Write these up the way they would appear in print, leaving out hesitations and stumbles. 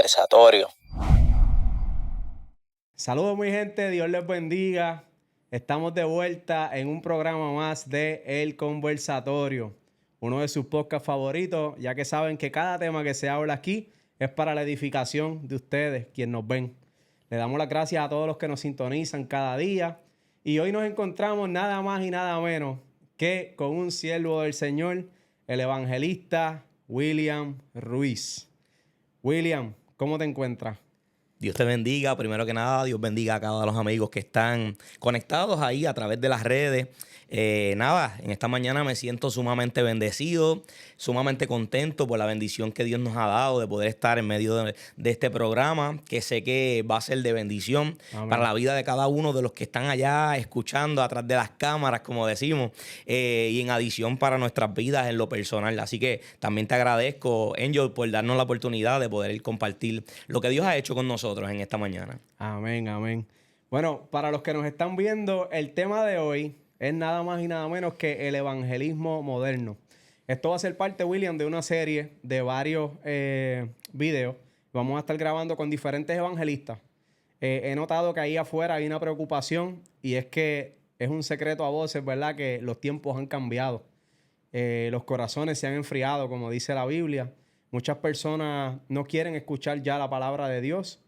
Conversatorio. Saludos mi gente, Dios les bendiga. Estamos de vuelta en un programa más de El Conversatorio, uno de sus podcasts favoritos, ya que saben que cada tema que se habla aquí es para la edificación de ustedes, quienes nos ven. Le damos las gracias a todos los que nos sintonizan cada día y hoy nos encontramos nada más y nada menos que con un siervo del Señor, el evangelista William Ruiz. William, ¿cómo te encuentras? Dios te bendiga, primero que nada, Dios bendiga a cada uno de los amigos que están conectados ahí a través de las redes. En esta mañana me siento sumamente bendecido, sumamente contento por la bendición que Dios nos ha dado de poder estar en medio de este programa, que sé que va a ser de bendición Amén. Para la vida de cada uno de los que están allá escuchando atrás de las cámaras, como decimos, y en adición para nuestras vidas en lo personal. Así que también te agradezco, Angel, por darnos la oportunidad de poder compartir lo que Dios ha hecho con nosotros en esta mañana. Amén, amén. Bueno, para los que nos están viendo, el tema de hoy es nada más y nada menos que el evangelismo moderno. Esto va a ser parte, William, de una serie de varios videos. Vamos a estar grabando con diferentes evangelistas. He notado que ahí afuera hay una preocupación y es que es un secreto a voces, ¿verdad? Que los tiempos han cambiado. Los corazones se han enfriado, como dice la Biblia. Muchas personas no quieren escuchar ya la palabra de Dios.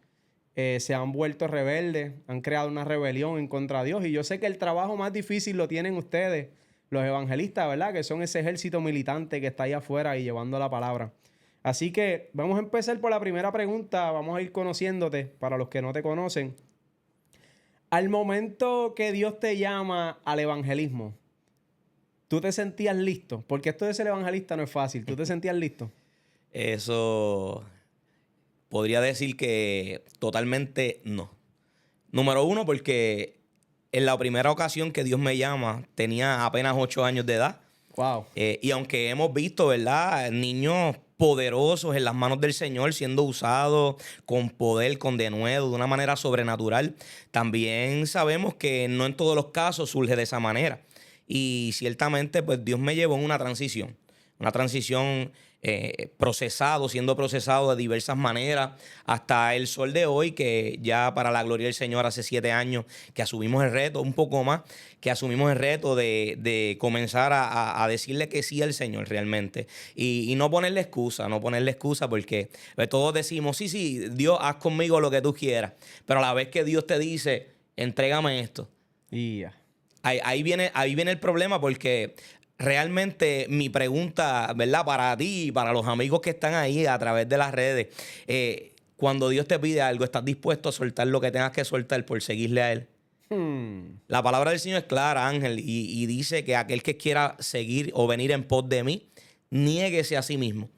Se han vuelto rebeldes, han creado una rebelión en contra de Dios. Y yo sé que el trabajo más difícil lo tienen ustedes, los evangelistas, ¿verdad? Que son ese ejército militante que está ahí afuera y llevando la palabra. Así que vamos a empezar por la primera pregunta. Vamos a ir conociéndote para los que no te conocen. Al momento que Dios te llama al evangelismo, ¿tú te sentías listo? Porque esto de ser evangelista no es fácil. ¿Tú te sentías listo? Eso podría decir que totalmente no. Número uno, porque en la primera ocasión que Dios me llama tenía apenas 8 años de edad. Wow. Y aunque hemos visto, ¿verdad?, niños poderosos en las manos del Señor siendo usados con poder, con denuedo, de una manera sobrenatural, también sabemos que no en todos los casos surge de esa manera. Y ciertamente, pues Dios me llevó en una transición siendo procesado de diversas maneras, hasta el sol de hoy, que ya para la gloria del Señor hace 7 años que asumimos el reto, un poco más, que asumimos el reto de comenzar a decirle que sí al Señor realmente. Y no ponerle excusa, porque todos decimos, sí, Dios, haz conmigo lo que tú quieras, pero a la vez que Dios te dice, entrégame esto. Yeah. Ahí viene el problema, porque realmente mi pregunta, ¿verdad?, para ti y para los amigos que están ahí a través de las redes, cuando Dios te pide algo, ¿estás dispuesto a soltar lo que tengas que soltar por seguirle a Él? La palabra del Señor es clara, Ángel, y dice que aquel que quiera seguir o venir en pos de mí, niéguese a sí mismo,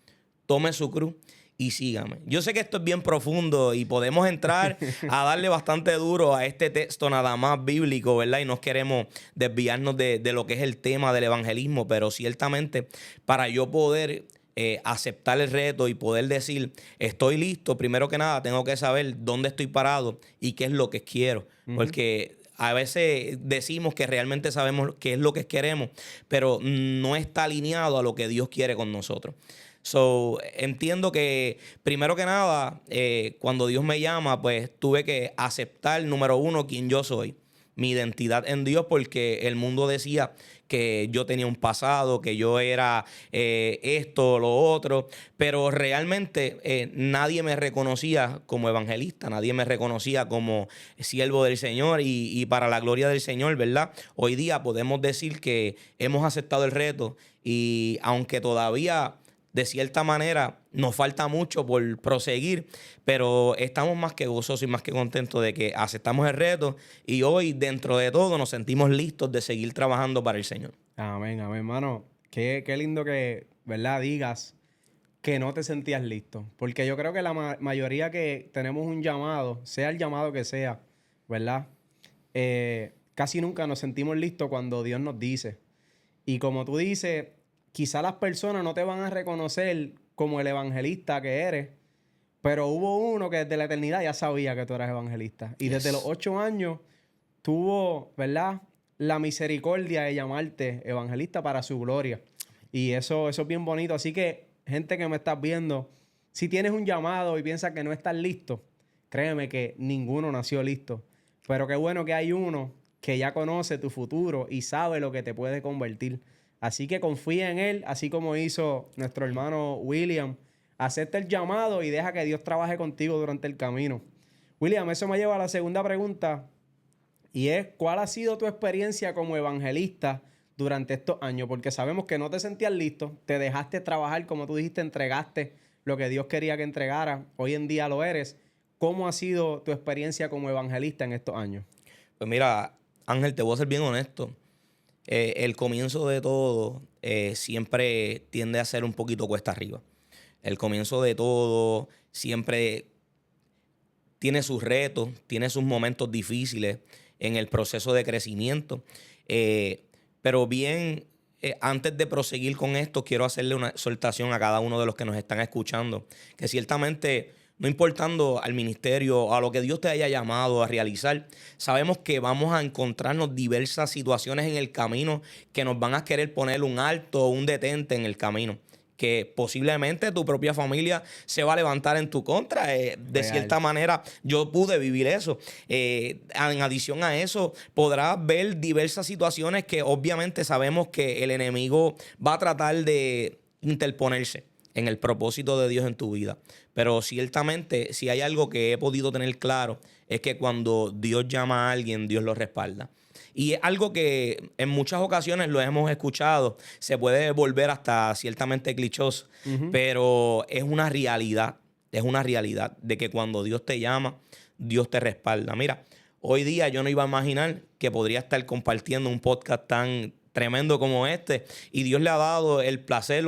tome su cruz y sígame. Yo sé que esto es bien profundo y podemos entrar a darle bastante duro a este texto nada más bíblico, ¿verdad? Y no queremos desviarnos de lo que es el tema del evangelismo, pero ciertamente para yo poder aceptar el reto y poder decir, estoy listo, primero que nada tengo que saber dónde estoy parado y qué es lo que quiero. Porque a veces decimos que realmente sabemos qué es lo que queremos, pero no está alineado a lo que Dios quiere con nosotros. So, entiendo que primero que nada, cuando Dios me llama, pues tuve que aceptar, número uno, quién yo soy, mi identidad en Dios, porque el mundo decía que yo tenía un pasado, que yo era esto, lo otro, pero realmente nadie me reconocía como evangelista, nadie me reconocía como siervo del Señor y para la gloria del Señor, ¿verdad? Hoy día podemos decir que hemos aceptado el reto y aunque todavía de cierta manera nos falta mucho por proseguir, pero estamos más que gozosos y más que contentos de que aceptamos el reto y hoy dentro de todo nos sentimos listos de seguir trabajando para el Señor. Amén, amén, hermano. Qué lindo que, ¿verdad?, digas que no te sentías listo. Porque yo creo que la mayoría que tenemos un llamado, sea el llamado que sea, ¿verdad? Casi nunca nos sentimos listos cuando Dios nos dice. Y como tú dices, quizá las personas no te van a reconocer como el evangelista que eres, pero hubo uno que desde la eternidad ya sabía que tú eras evangelista. Y desde los 8 años tuvo, ¿verdad?, la misericordia de llamarte evangelista para su gloria. Y eso es bien bonito. Así que, gente que me estás viendo, Si tienes un llamado y piensas que no estás listo, créeme que ninguno nació listo. Pero qué bueno que hay uno que ya conoce tu futuro y sabe lo que te puede convertir. Así que confía en él, así como hizo nuestro hermano William. Acepta el llamado y deja que Dios trabaje contigo durante el camino. William, eso me lleva a la segunda pregunta y es, ¿cuál ha sido tu experiencia como evangelista durante estos años? Porque sabemos que no te sentías listo, te dejaste trabajar, como tú dijiste, entregaste lo que Dios quería que entregara. Hoy en día lo eres. ¿Cómo ha sido tu experiencia como evangelista en estos años? Pues mira, Ángel, te voy a ser bien honesto. El comienzo de todo siempre tiende a ser un poquito cuesta arriba. El comienzo de todo siempre tiene sus retos, tiene sus momentos difíciles en el proceso de crecimiento. Pero bien, antes de proseguir con esto, quiero hacerle una exhortación a cada uno de los que nos están escuchando, que ciertamente, no importando al ministerio o a lo que Dios te haya llamado a realizar, sabemos que vamos a encontrarnos diversas situaciones en el camino que nos van a querer poner un alto o un detente en el camino, que posiblemente tu propia familia se va a levantar en tu contra. De Real. cierta manera, yo pude vivir eso. En adición a eso, podrás ver diversas situaciones que obviamente sabemos que el enemigo va a tratar de interponerse en el propósito de Dios en tu vida. Pero ciertamente, si hay algo que he podido tener claro, es que cuando Dios llama a alguien, Dios lo respalda. Y es algo que en muchas ocasiones lo hemos escuchado, se puede volver hasta ciertamente clichoso, pero es una realidad de que cuando Dios te llama, Dios te respalda. Mira, hoy día yo no iba a imaginar que podría estar compartiendo un podcast tan tremendo como este, y Dios le ha dado el placer,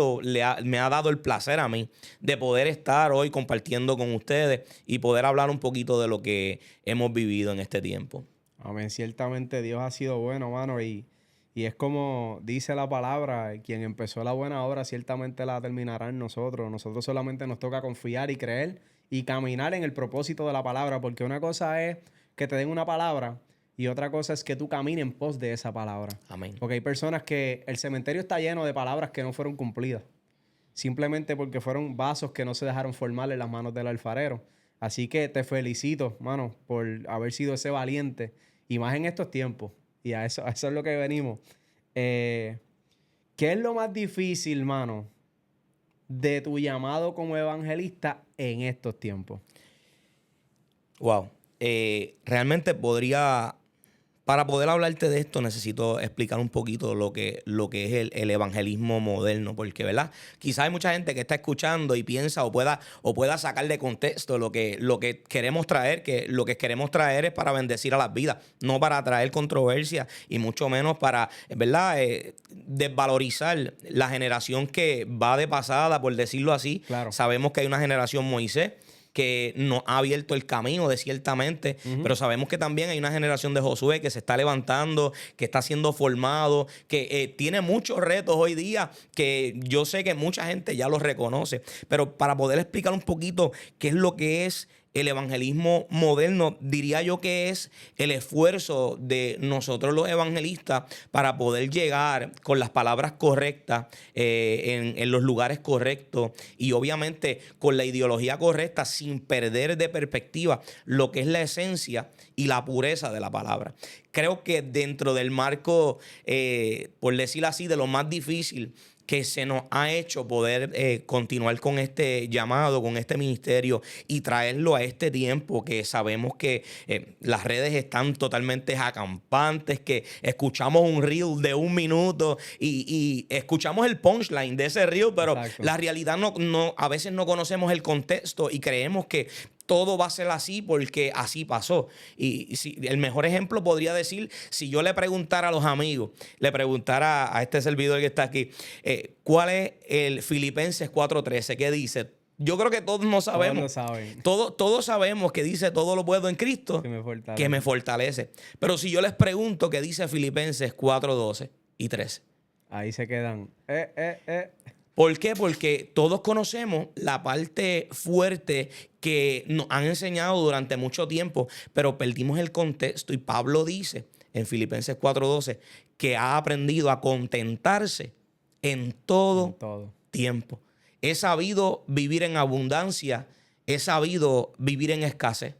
me ha dado el placer a mí de poder estar hoy compartiendo con ustedes y poder hablar un poquito de lo que hemos vivido en este tiempo. Amén. Ciertamente Dios ha sido bueno, mano, y es como dice la palabra, quien empezó la buena obra ciertamente la terminará en nosotros. Nosotros solamente nos toca confiar y creer y caminar en el propósito de la palabra, porque una cosa es que te den una palabra y otra cosa es que tú camines en pos de esa palabra. Amén. Porque hay personas que el cementerio está lleno de palabras que no fueron cumplidas, simplemente porque fueron vasos que no se dejaron formar en las manos del alfarero. Así que te felicito, mano, por haber sido ese valiente, y más en estos tiempos. Y a eso es lo que venimos. ¿Qué es lo más difícil, mano, de tu llamado como evangelista en estos tiempos? Wow. Realmente para poder hablarte de esto, necesito explicar un poquito lo que es el evangelismo moderno, porque, ¿verdad? Quizás hay mucha gente que está escuchando y piensa o pueda sacar de contexto lo que queremos traer, que lo que queremos traer es para bendecir a las vidas, no para traer controversia y mucho menos para, ¿verdad? Desvalorizar la generación que va de pasada, por decirlo así. Claro. Sabemos que hay una generación Moisés que nos ha abierto el camino de ciertamente, pero sabemos que también hay una generación de Josué que se está levantando, que está siendo formado, que tiene muchos retos hoy día, que yo sé que mucha gente ya los reconoce, pero para poder explicar un poquito qué es lo que es el evangelismo moderno, diría yo que es el esfuerzo de nosotros los evangelistas para poder llegar con las palabras correctas en los lugares correctos y obviamente con la ideología correcta sin perder de perspectiva lo que es la esencia y la pureza de la palabra. Creo que dentro del marco, por decirlo así, de lo más difícil que se nos ha hecho poder continuar con este llamado, con este ministerio y traerlo a este tiempo que sabemos que las redes están totalmente acampantes, que escuchamos un reel de 1 minuto y escuchamos el punchline de ese reel, pero Exacto. la realidad a veces no conocemos el contexto y creemos que todo va a ser así porque así pasó. Y si, el mejor ejemplo podría decir, si yo le preguntara a los amigos, le preguntara a este servidor que está aquí, ¿cuál es el Filipenses 4:13? ¿Qué dice? Yo creo que todos no sabemos. Todos lo saben. Todos sabemos que dice todo lo puedo en Cristo que me fortalece. Pero si yo les pregunto qué dice Filipenses 4:12 y 13. Ahí se quedan. ¿Por qué? Porque todos conocemos la parte fuerte que nos han enseñado durante mucho tiempo, pero perdimos el contexto. Y Pablo dice en Filipenses 4:12 que ha aprendido a contentarse en todo tiempo. he sabido vivir en abundancia, he sabido vivir en escasez.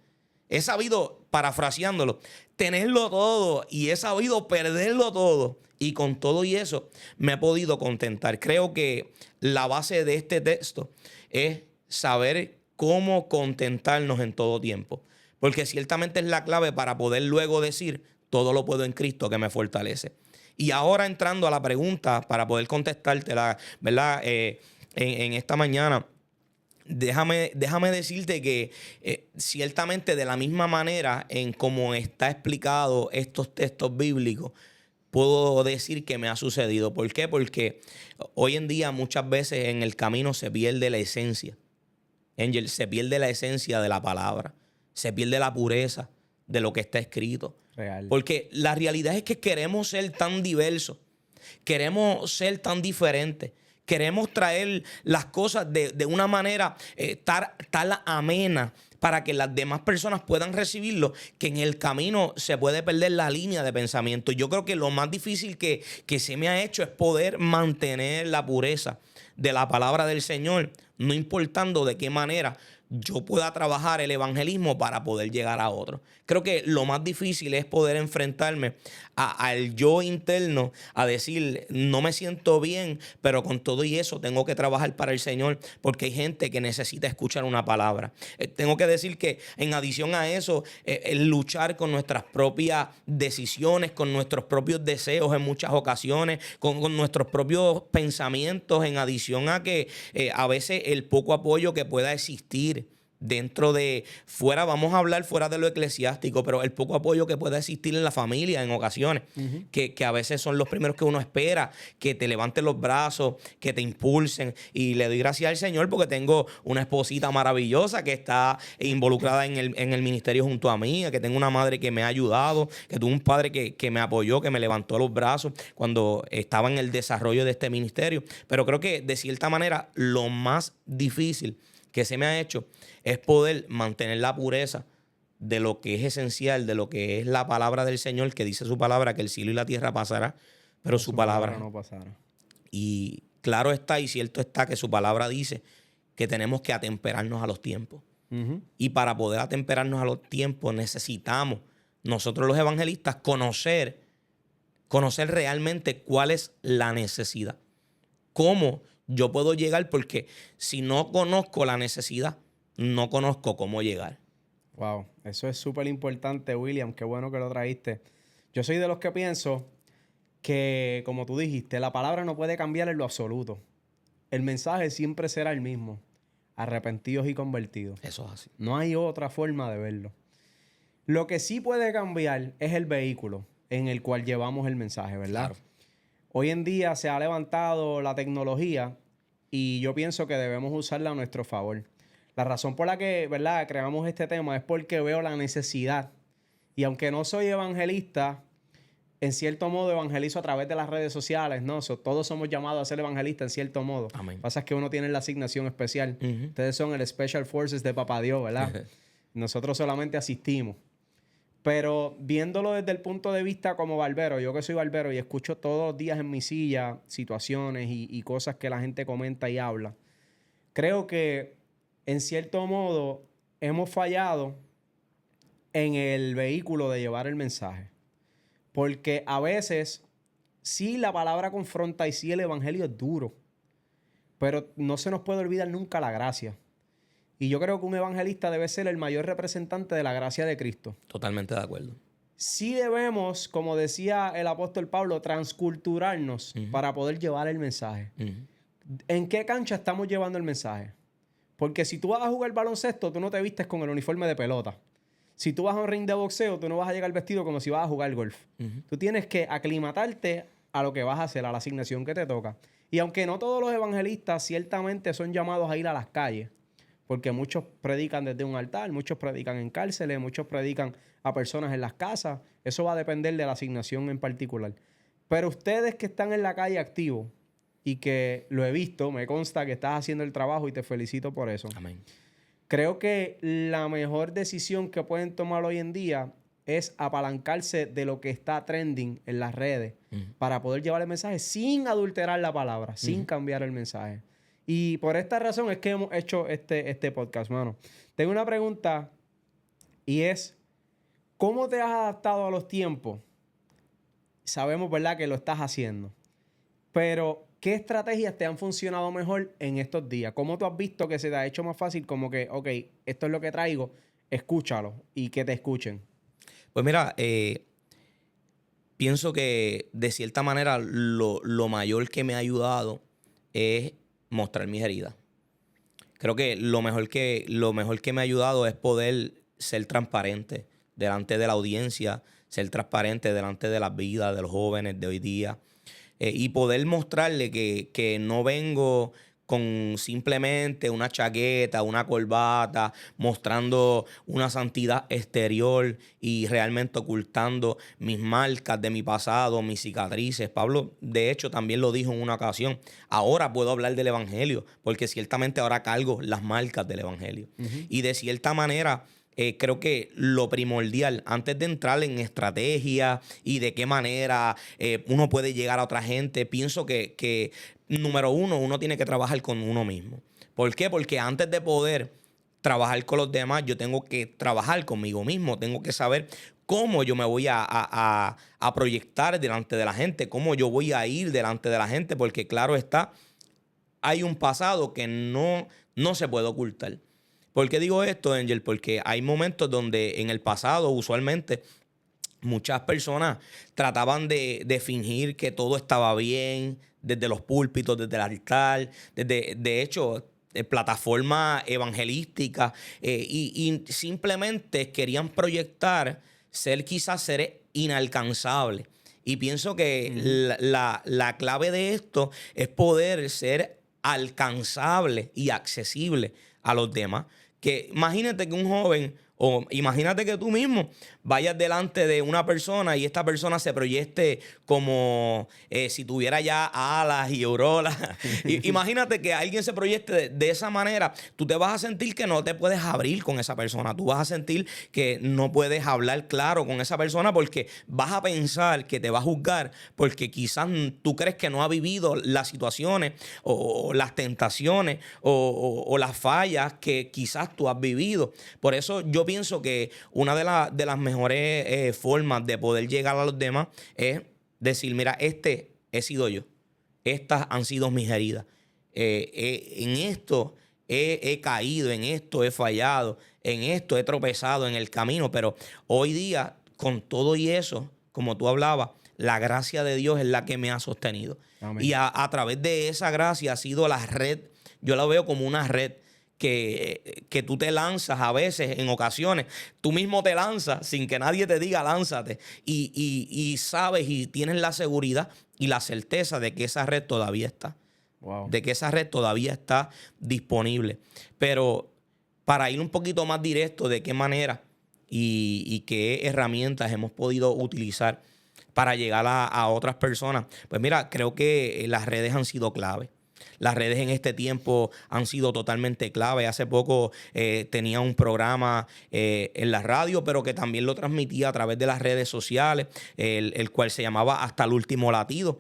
He sabido, parafraseándolo, tenerlo todo y he sabido perderlo todo. Y con todo y eso me he podido contentar. Creo que la base de este texto es saber cómo contentarnos en todo tiempo. Porque ciertamente es la clave para poder luego decir, todo lo puedo en Cristo que me fortalece. Y ahora entrando a la pregunta, para poder contestártela, ¿verdad? En esta mañana, déjame decirte que ciertamente de la misma manera en cómo está explicado estos textos bíblicos, puedo decir que me ha sucedido. ¿Por qué? Porque hoy en día muchas veces en el camino se pierde la esencia. Angel, se pierde la esencia de la palabra. Se pierde la pureza de lo que está escrito. Real. Porque la realidad es que queremos ser tan diversos. Queremos ser tan diferentes. Queremos traer las cosas de una manera tal amena para que las demás personas puedan recibirlo, que en el camino se puede perder la línea de pensamiento. Yo creo que lo más difícil que se me ha hecho es poder mantener la pureza de la palabra del Señor, no importando de qué manera yo pueda trabajar el evangelismo para poder llegar a otros. Creo que lo más difícil es poder enfrentarme al yo interno, a decir, no me siento bien, pero con todo y eso tengo que trabajar para el Señor, porque hay gente que necesita escuchar una palabra. Tengo que decir que en adición a eso, el luchar con nuestras propias decisiones, con nuestros propios deseos en muchas ocasiones, con nuestros propios pensamientos, en adición a que a veces el poco apoyo que pueda existir dentro de, vamos a hablar fuera de lo eclesiástico, pero el poco apoyo que pueda existir en la familia en ocasiones, que a veces son los primeros que uno espera, que te levanten los brazos, que te impulsen. Y le doy gracias al Señor porque tengo una esposita maravillosa que está involucrada en el ministerio junto a mí, que tengo una madre que me ha ayudado, que tuve un padre que me apoyó, que me levantó los brazos cuando estaba en el desarrollo de este ministerio. Pero creo que de cierta manera lo más difícil que se me ha hecho es poder mantener la pureza de lo que es esencial, de lo que es la palabra del Señor, que dice su palabra, que el cielo y la tierra pasará, pero su palabra no pasará. Y claro está y cierto está que su palabra dice que tenemos que atemperarnos a los tiempos. Y para poder atemperarnos a los tiempos necesitamos, nosotros los evangelistas, conocer realmente cuál es la necesidad. Cómo yo puedo llegar, porque si no conozco la necesidad, no conozco cómo llegar. Wow, eso es súper importante, William. Qué bueno que lo trajiste. Yo soy de los que pienso que, como tú dijiste, la palabra no puede cambiar en lo absoluto. El mensaje siempre será el mismo. Arrepentidos y convertidos. Eso es así. No hay otra forma de verlo. Lo que sí puede cambiar es el vehículo en el cual llevamos el mensaje, ¿verdad? Claro. Hoy en día se ha levantado la tecnología y yo pienso que debemos usarla a nuestro favor. La razón por la que, ¿verdad?, creamos este tema es porque veo la necesidad. Y aunque no soy evangelista, en cierto modo evangelizo a través de las redes sociales, ¿no? Todos somos llamados a ser evangelistas en cierto modo. Amén. Pasa que uno tiene la asignación especial. Ustedes son el Special Forces de Papá Dios, ¿verdad? Nosotros solamente asistimos. Pero viéndolo desde el punto de vista como barbero, yo que soy barbero y escucho todos los días en mi silla situaciones y cosas que la gente comenta y habla, creo que en cierto modo hemos fallado en el vehículo de llevar el mensaje. Porque a veces sí la palabra confronta y sí el evangelio es duro, pero no se nos puede olvidar nunca la gracia. Y yo creo que un evangelista debe ser el mayor representante de la gracia de Cristo. Totalmente de acuerdo. Sí debemos, como decía el apóstol Pablo, transculturarnos para poder llevar el mensaje. ¿En qué cancha estamos llevando el mensaje? Porque si tú vas a jugar baloncesto, tú no te vistes con el uniforme de pelota. Si tú vas a un ring de boxeo, tú no vas a llegar vestido como si vas a jugar golf. Tú tienes que aclimatarte a lo que vas a hacer, a la asignación que te toca. Y aunque no todos los evangelistas ciertamente son llamados a ir a las calles, porque muchos predican desde un altar, muchos predican en cárceles, muchos predican a personas en las casas. Eso va a depender de la asignación en particular. Pero ustedes que están en la calle activos y que lo he visto, me consta que estás haciendo el trabajo y te felicito por eso. Amén. Creo que la mejor decisión que pueden tomar hoy en día es apalancarse de lo que está trending en las redes para poder llevar el mensaje sin adulterar la palabra, sin cambiar el mensaje. Y por esta razón es que hemos hecho este podcast, mano. Tengo una pregunta y es, ¿cómo te has adaptado a los tiempos? Sabemos, ¿verdad?, que lo estás haciendo. Pero, ¿qué estrategias te han funcionado mejor en estos días? ¿Cómo tú has visto que se te ha hecho más fácil como que, ok, esto es lo que traigo, escúchalo y que te escuchen? Pues mira, pienso que de cierta manera lo mayor que me ha ayudado es mostrar mis heridas. Creo que lo mejor que me ha ayudado es poder ser transparente delante de la audiencia, ser transparente delante de las vidas de los jóvenes de hoy día, y poder mostrarle que no vengo con simplemente una chaqueta, una corbata, mostrando una santidad exterior y realmente ocultando mis marcas de mi pasado, mis cicatrices. Pablo, de hecho, también lo dijo en una ocasión. Ahora puedo hablar del evangelio, porque ciertamente ahora cargo las marcas del evangelio. Y de cierta manera, creo que lo primordial, antes de entrar en estrategia y de qué manera uno puede llegar a otra gente, pienso que número uno tiene que trabajar con uno mismo. ¿Por qué? Porque antes de poder trabajar con los demás, yo tengo que trabajar conmigo mismo. Tengo que saber cómo yo me voy a proyectar delante de la gente, cómo yo voy a ir delante de la gente, porque claro está, hay un pasado que no se puede ocultar. ¿Por qué digo esto, Angel? Porque hay momentos donde en el pasado, usualmente, muchas personas trataban de fingir que todo estaba bien, desde los púlpitos, desde el altar, de hecho, plataformas evangelísticas, y simplemente querían proyectar ser quizás seres inalcanzables. Y pienso que la clave de esto es poder ser alcanzable y accesible a los demás. Que imagínate que un joven, o imagínate que tú mismo vayas delante de una persona y esta persona se proyecte como si tuviera ya alas y auroras. Imagínate que alguien se proyecte de esa manera. Tú te vas a sentir que no te puedes abrir con esa persona. Tú vas a sentir que no puedes hablar claro con esa persona porque vas a pensar que te va a juzgar porque quizás tú crees que no ha vivido las situaciones o las tentaciones o las fallas que quizás tú has vivido. Por eso yo pienso que una de las mejores formas de poder llegar a los demás es decir, mira, este he sido yo. Estas han sido mis heridas. En esto he caído, en esto he fallado, en esto he tropezado en el camino, pero hoy día, con todo y eso, como tú hablabas, la gracia de Dios es la que me ha sostenido. Amén. Y a través de esa gracia ha sido la red, yo la veo como una red que tú te lanzas a veces, en ocasiones. Tú mismo te lanzas sin que nadie te diga lánzate. Y sabes y tienes la seguridad y la certeza de que esa red todavía está. Wow. De que esa red todavía está disponible. Pero para ir un poquito más directo de qué manera y qué herramientas hemos podido utilizar para llegar a otras personas, pues mira, creo que las redes han sido clave. Las redes en este tiempo han sido totalmente clave. Hace poco tenía un programa en la radio, pero que también lo transmitía a través de las redes sociales, el cual se llamaba Hasta el Último Latido.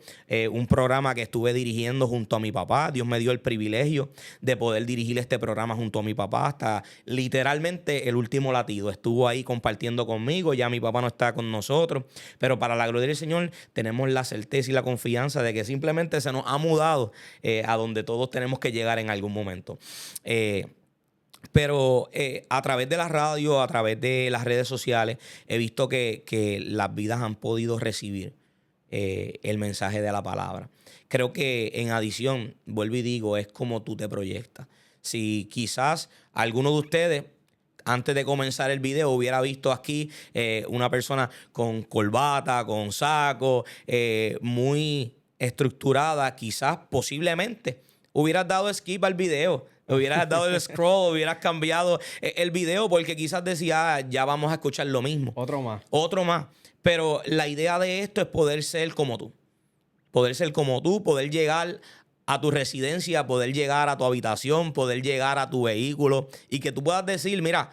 Un programa que estuve dirigiendo junto a mi papá. Dios me dio el privilegio de poder dirigir este programa junto a mi papá hasta literalmente el último latido. Estuvo ahí compartiendo conmigo. Ya mi papá no está con nosotros, pero para la gloria del Señor tenemos la certeza y la confianza de que simplemente se nos ha mudado a donde todos tenemos que llegar en algún momento. Pero a través de la radio, a través de las redes sociales, he visto que las vidas han podido recibir el mensaje de la palabra. Creo que en adición, vuelvo y digo, es como tú te proyectas. Si quizás alguno de ustedes, antes de comenzar el video, hubiera visto aquí una persona con corbata, con saco, muy estructurada, quizás posiblemente hubieras dado skip al video, hubieras dado el scroll, hubieras cambiado el video porque quizás decía, ya vamos a escuchar lo mismo. Otro más. Otro más. Pero la idea de esto es poder ser como tú. Poder ser como tú, poder llegar a tu residencia, poder llegar a tu habitación, poder llegar a tu vehículo y que tú puedas decir, mira,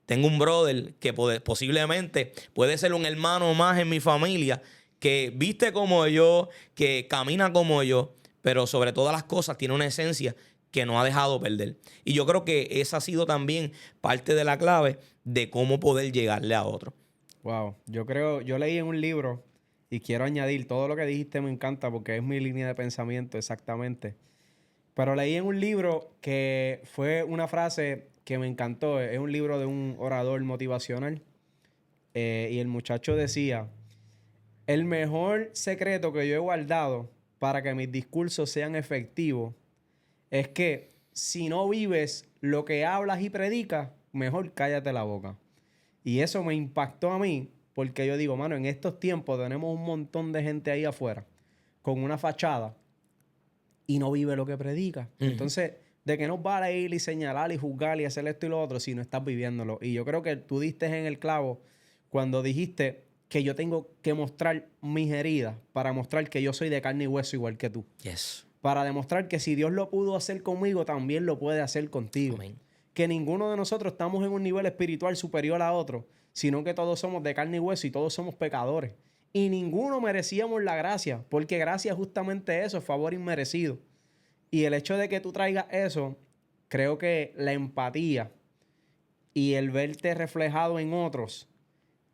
tengo un brother que posiblemente puede ser un hermano más en mi familia, que viste como yo, que camina como yo, pero sobre todas las cosas tiene una esencia que no ha dejado perder. Y yo creo que esa ha sido también parte de la clave de cómo poder llegarle a otro. Wow, yo leí en un libro y quiero añadir, todo lo que dijiste me encanta porque es mi línea de pensamiento exactamente. Pero leí en un libro que fue una frase que me encantó. Es un libro de un orador motivacional. Y el muchacho decía, el mejor secreto que yo he guardado para que mis discursos sean efectivos es que si no vives lo que hablas y predicas, mejor cállate la boca. Y eso me impactó a mí porque yo digo, mano, en estos tiempos tenemos un montón de gente ahí afuera con una fachada y no vive lo que predica. Entonces, ¿de qué nos vale ir y señalar y juzgar y hacer esto y lo otro si no estás viviéndolo? Y yo creo que tú diste en el clavo cuando dijiste que yo tengo que mostrar mis heridas para mostrar que yo soy de carne y hueso igual que tú. Yes. Para demostrar que si Dios lo pudo hacer conmigo, también lo puede hacer contigo. Amén. Que ninguno de nosotros estamos en un nivel espiritual superior a otro, sino que todos somos de carne y hueso y todos somos pecadores. Y ninguno merecíamos la gracia, porque gracia es justamente eso, favor inmerecido. Y el hecho de que tú traigas eso, creo que la empatía y el verte reflejado en otros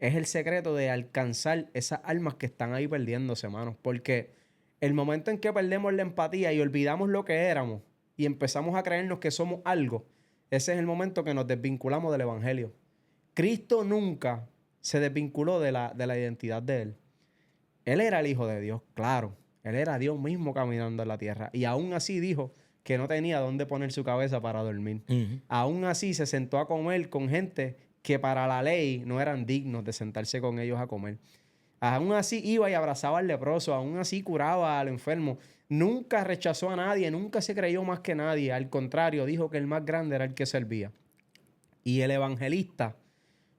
es el secreto de alcanzar esas almas que están ahí perdiéndose, hermanos. Porque el momento en que perdemos la empatía y olvidamos lo que éramos y empezamos a creernos que somos algo, ese es el momento que nos desvinculamos del evangelio. Cristo nunca se desvinculó de la identidad de él. Él era el Hijo de Dios, claro. Él era Dios mismo caminando en la tierra. Y aún así dijo que no tenía dónde poner su cabeza para dormir. Aún así se sentó a comer con gente que para la ley no eran dignos de sentarse con ellos a comer. Aún así iba y abrazaba al leproso. Aún así curaba al enfermo. Nunca rechazó a nadie. Nunca se creyó más que nadie. Al contrario, dijo que el más grande era el que servía. Y el evangelista,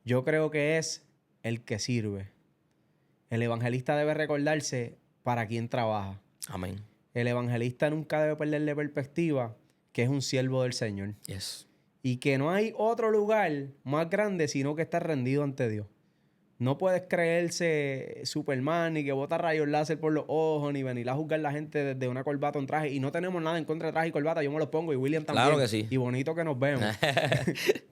yo creo que es el que sirve. El evangelista debe recordarse para quién trabaja. Amén. El evangelista nunca debe perderle perspectiva que es un siervo del Señor. Yes. Y que no hay otro lugar más grande sino que estar rendido ante Dios. No puedes creerse Superman ni que bota rayos láser por los ojos ni venir a juzgar a la gente desde una corbata o un traje. Y no tenemos nada en contra de traje y corbata. Yo me los pongo y William también. Claro que sí. Y bonito que nos vemos.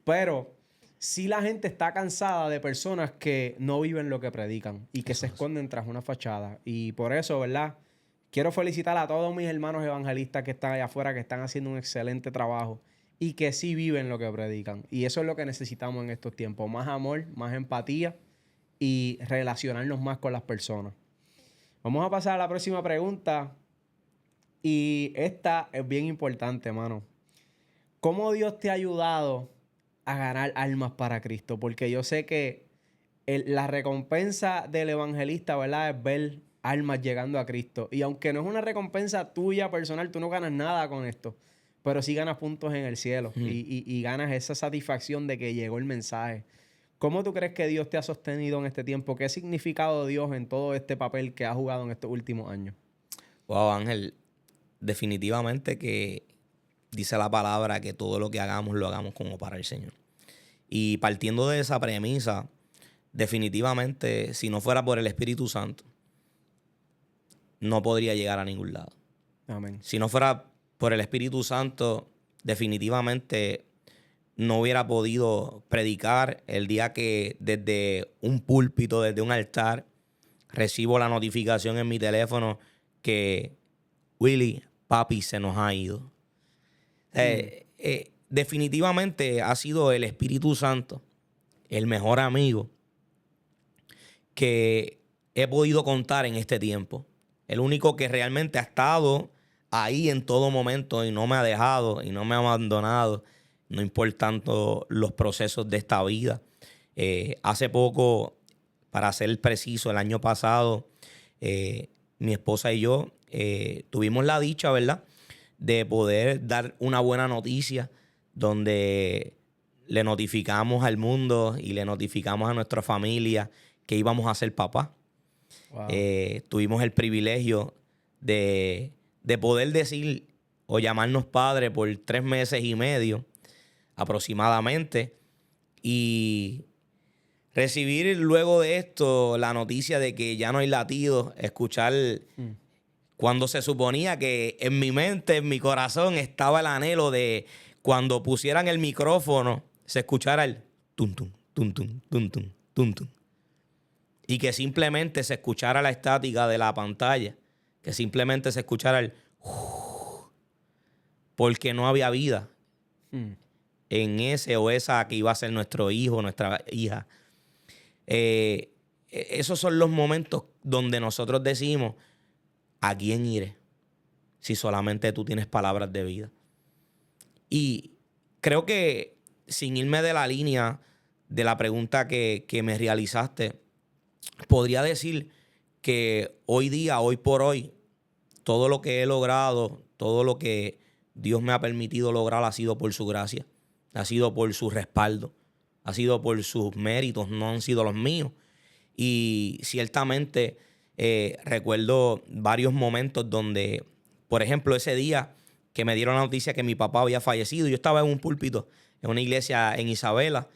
Pero sí la gente está cansada de personas que no viven lo que predican y que se esconden tras una fachada. Y por eso, ¿verdad? Quiero felicitar a todos mis hermanos evangelistas que están allá afuera, que están haciendo un excelente trabajo y que sí viven lo que predican. Y eso es lo que necesitamos en estos tiempos. Más amor, más empatía y relacionarnos más con las personas. Vamos a pasar a la próxima pregunta. Y esta es bien importante, hermano. ¿Cómo Dios te ha ayudado a ganar almas para Cristo? Porque yo sé que la recompensa del evangelista, ¿verdad? Es ver almas llegando a Cristo. Y aunque no es una recompensa tuya personal, tú no ganas nada con esto. Pero sí ganas puntos en el cielo. Y ganas esa satisfacción de que llegó el mensaje. ¿Cómo tú crees que Dios te ha sostenido en este tiempo? ¿Qué significado Dios en todo este papel que ha jugado en estos últimos años? Wow, Ángel. Definitivamente que dice la palabra que todo lo que hagamos lo hagamos como para el Señor. Y partiendo de esa premisa, definitivamente, si no fuera por el Espíritu Santo, no podría llegar a ningún lado. Amén. Si no fuera por el Espíritu Santo, definitivamente no hubiera podido predicar el día que desde un púlpito, desde un altar, recibo la notificación en mi teléfono que Willy, papi, se nos ha ido. Definitivamente ha sido el Espíritu Santo el mejor amigo que he podido contar en este tiempo. El único que realmente ha estado ahí en todo momento y no me ha dejado y no me ha abandonado, no importando los procesos de esta vida. Hace poco, para ser preciso, el año pasado, mi esposa y yo tuvimos la dicha, ¿verdad?, de poder dar una buena noticia donde le notificamos al mundo y le notificamos a nuestra familia que íbamos a ser papás. Wow. Tuvimos el privilegio de poder decir o llamarnos padre por 3 meses y medio aproximadamente y recibir luego de esto la noticia de que ya no hay latidos, escuchar Cuando se suponía que en mi mente, en mi corazón, estaba el anhelo de cuando pusieran el micrófono, se escuchara el tum tum, tum tum, tum tum, tum tum. Y que simplemente se escuchara la estática de la pantalla. Que simplemente se escuchara el porque no había vida en ese o esa que iba a ser nuestro hijo, nuestra hija. Esos son los momentos donde nosotros decimos, ¿a quién iré? Si solamente tú tienes palabras de vida. Y creo que sin irme de la línea de la pregunta que me realizaste, podría decir que hoy día, hoy por hoy, todo lo que he logrado, todo lo que Dios me ha permitido lograr ha sido por su gracia, ha sido por su respaldo, ha sido por sus méritos, no han sido los míos. Y ciertamente recuerdo varios momentos donde, por ejemplo, ese día que me dieron la noticia que mi papá había fallecido, yo estaba en un púlpito, en una iglesia en Isabela,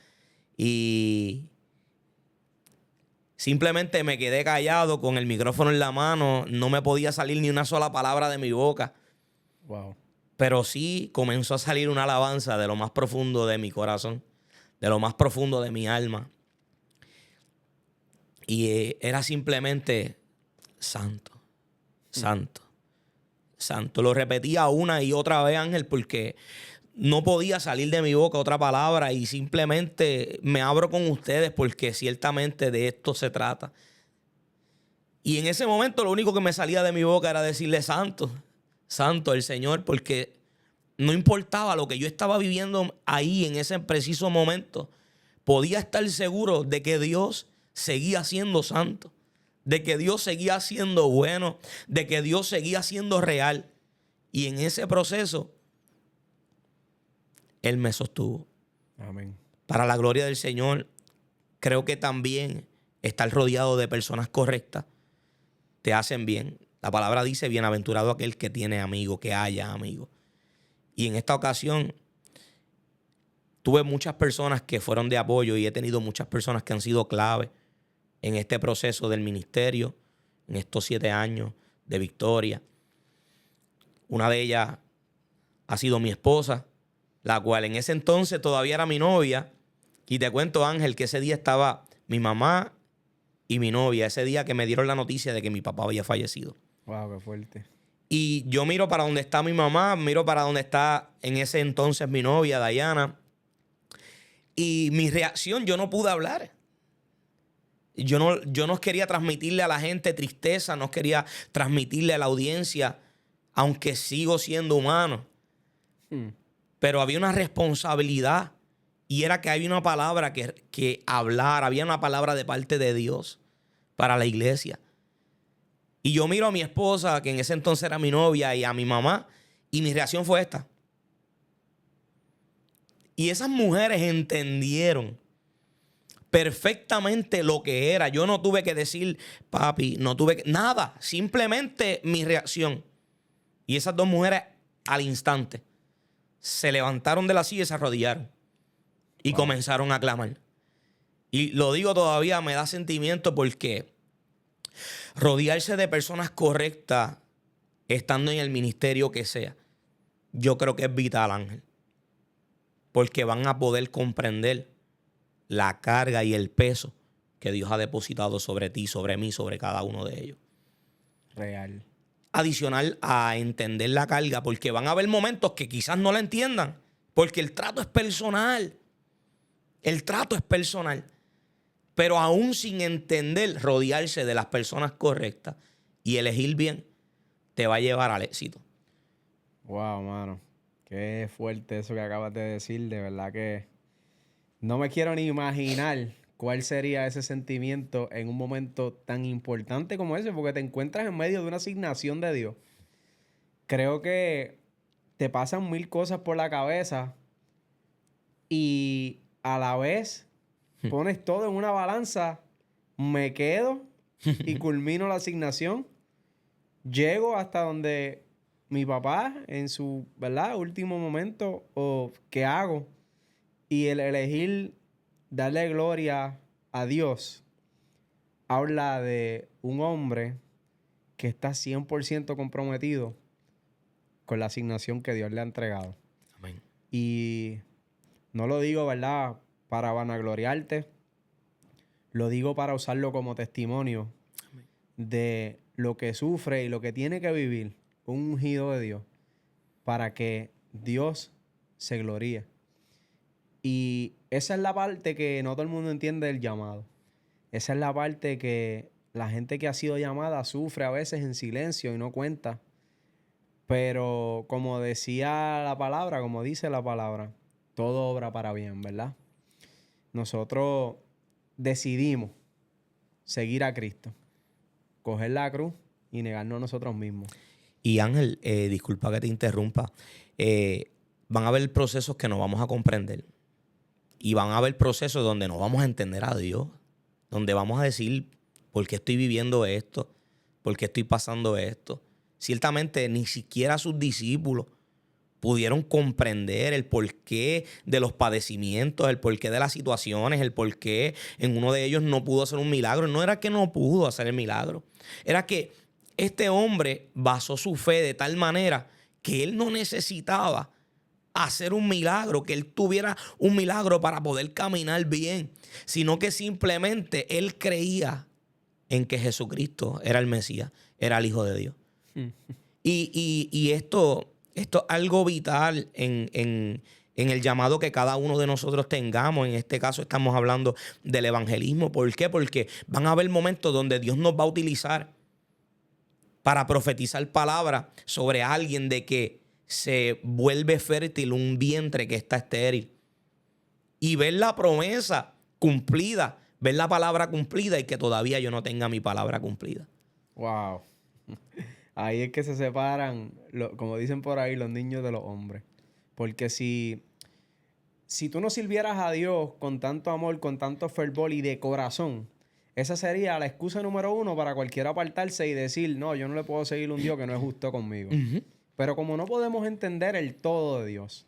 y simplemente me quedé callado con el micrófono en la mano, no me podía salir ni una sola palabra de mi boca. Wow. Pero sí comenzó a salir una alabanza de lo más profundo de mi corazón, de lo más profundo de mi alma. Y era simplemente santo, santo, santo. Lo repetía una y otra vez, Ángel, porque no podía salir de mi boca otra palabra y simplemente me abro con ustedes porque ciertamente de esto se trata. Y en ese momento lo único que me salía de mi boca era decirle santo, santo el Señor, porque no importaba lo que yo estaba viviendo ahí en ese preciso momento, podía estar seguro de que Dios seguía siendo santo, de que Dios seguía siendo bueno, de que Dios seguía siendo real. Y en ese proceso, Él me sostuvo. Amén. Para la gloria del Señor, creo que también estar rodeado de personas correctas te hacen bien. La palabra dice, bienaventurado aquel que tiene amigos, que haya amigos. Y en esta ocasión tuve muchas personas que fueron de apoyo y he tenido muchas personas que han sido clave en este proceso del ministerio, en estos 7 años de victoria. Una de ellas ha sido mi esposa, la cual en ese entonces todavía era mi novia. Y te cuento, Ángel, que ese día estaba mi mamá y mi novia, ese día que me dieron la noticia de que mi papá había fallecido. Wow, qué fuerte. Y yo miro para donde está mi mamá, miro para donde está en ese entonces mi novia, Dayana. Y mi reacción, yo no pude hablar. Yo no quería transmitirle a la gente tristeza, no quería transmitirle a la audiencia, aunque sigo siendo humano. Pero había una responsabilidad y era que había una palabra que hablar, había una palabra de parte de Dios para la iglesia. Y yo miro a mi esposa, que en ese entonces era mi novia, y a mi mamá, y mi reacción fue esta. Y esas mujeres entendieron perfectamente lo que era. Yo no tuve que decir, papi, no tuve que... Nada, simplemente mi reacción. Y esas dos mujeres al instante se levantaron de la silla y se arrodillaron. Y comenzaron a clamar. Y lo digo todavía, me da sentimiento porque rodearse de personas correctas, estando en el ministerio que sea, yo creo que es vital, Ángel. Porque van a poder comprender la carga y el peso que Dios ha depositado sobre ti, sobre mí, sobre cada uno de ellos. Real. Adicional a entender la carga, porque van a haber momentos que quizás no la entiendan, porque el trato es personal. El trato es personal. Pero aún sin entender, rodearse de las personas correctas y elegir bien, te va a llevar al éxito. Wow, mano. Qué fuerte eso que acabas de decir. De verdad que no me quiero ni imaginar cuál sería ese sentimiento en un momento tan importante como ese, porque te encuentras en medio de una asignación de Dios. Creo que te pasan mil cosas por la cabeza y a la vez pones todo en una balanza, me quedo y culmino la asignación. Llego hasta donde mi papá en su, ¿verdad?, último momento, o qué hago. Y el elegir darle gloria a Dios habla de un hombre que está 100% comprometido con la asignación que Dios le ha entregado. Amén. Y no lo digo, ¿verdad?, para vanagloriarte. Lo digo para usarlo como testimonio de lo que sufre y lo que tiene que vivir un ungido de Dios para que Dios se gloríe. Y esa es la parte que no todo el mundo entiende del llamado. Esa es la parte que la gente que ha sido llamada sufre a veces en silencio y no cuenta. Pero como decía la palabra, como dice la palabra, todo obra para bien, ¿verdad? Nosotros decidimos seguir a Cristo, coger la cruz y negarnos a nosotros mismos. Y Ángel, disculpa que te interrumpa, van a haber procesos que no vamos a comprender. Y van a haber procesos donde no vamos a entender a Dios, donde vamos a decir, ¿por qué estoy viviendo esto? ¿Por qué estoy pasando esto? Ciertamente ni siquiera sus discípulos pudieron comprender el porqué de los padecimientos, el porqué de las situaciones, el porqué en uno de ellos no pudo hacer un milagro. No era que no pudo hacer el milagro, era que este hombre basó su fe de tal manera que él no necesitaba hacer un milagro, que él tuviera un milagro para poder caminar bien, sino que simplemente él creía en que Jesucristo era el Mesías, era el Hijo de Dios. Y esto es algo vital en el llamado que cada uno de nosotros tengamos. En este caso estamos hablando del evangelismo. ¿Por qué? Porque van a haber momentos donde Dios nos va a utilizar para profetizar palabras sobre alguien de que se vuelve fértil un vientre que está estéril. Y ver la promesa cumplida, ver la palabra cumplida y que todavía yo no tenga mi palabra cumplida. Wow. Ahí es que se separan, como dicen por ahí, los niños de los hombres. Porque si tú no sirvieras a Dios con tanto amor, con tanto fervor y de corazón, esa sería la excusa número uno para cualquiera apartarse y decir, no, yo no le puedo seguir un Dios que no es justo conmigo. Pero como no podemos entender el todo de Dios,